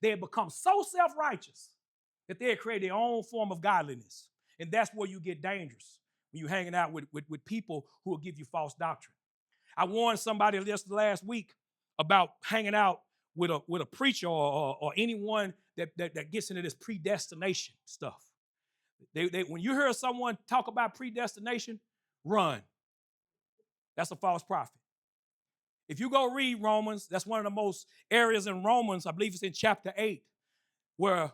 They had become so self-righteous that they had created their own form of godliness. And that's where you get dangerous, when you're hanging out with people who will give you false doctrine. I warned somebody just last week about hanging out with a preacher or anyone that gets into this predestination stuff. When you hear someone talk about predestination, run. That's a false prophet. If you go read Romans, that's one of the most areas in Romans, I believe it's in chapter 8, where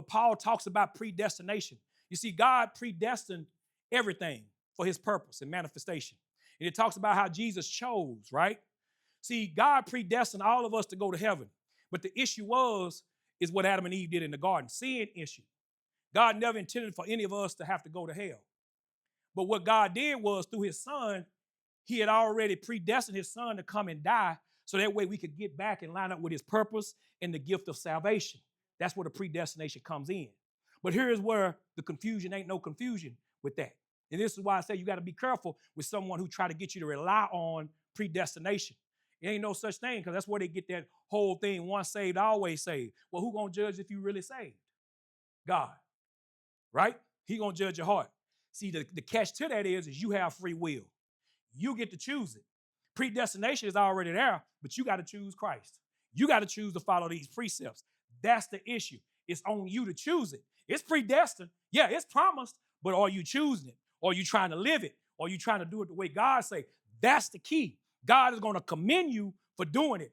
Paul talks about predestination. You see, God predestined everything for his purpose and manifestation. And it talks about how Jesus chose, right? See, God predestined all of us to go to heaven. But the issue is what Adam and Eve did in the garden, sin issue. God never intended for any of us to have to go to hell. But what God did was, through his son, he had already predestined his son to come and die, so that way we could get back and line up with his purpose and the gift of salvation. That's where the predestination comes in. But here's where the confusion ain't no confusion with that. And this is why I say you got to be careful with someone who try to get you to rely on predestination. It ain't no such thing, because that's where they get that whole thing, once saved, always saved. Well, who gonna judge if you really saved? God, right? He gonna judge your heart. See, the catch to that is you have free will. You get to choose it. Predestination is already there, but you got to choose Christ. You got to choose to follow these precepts. That's the issue. It's on you to choose it. It's predestined. Yeah, it's promised, but are you choosing it? Or are you trying to live it? Or are you trying to do it the way God say? That's the key. God is going to commend you for doing it.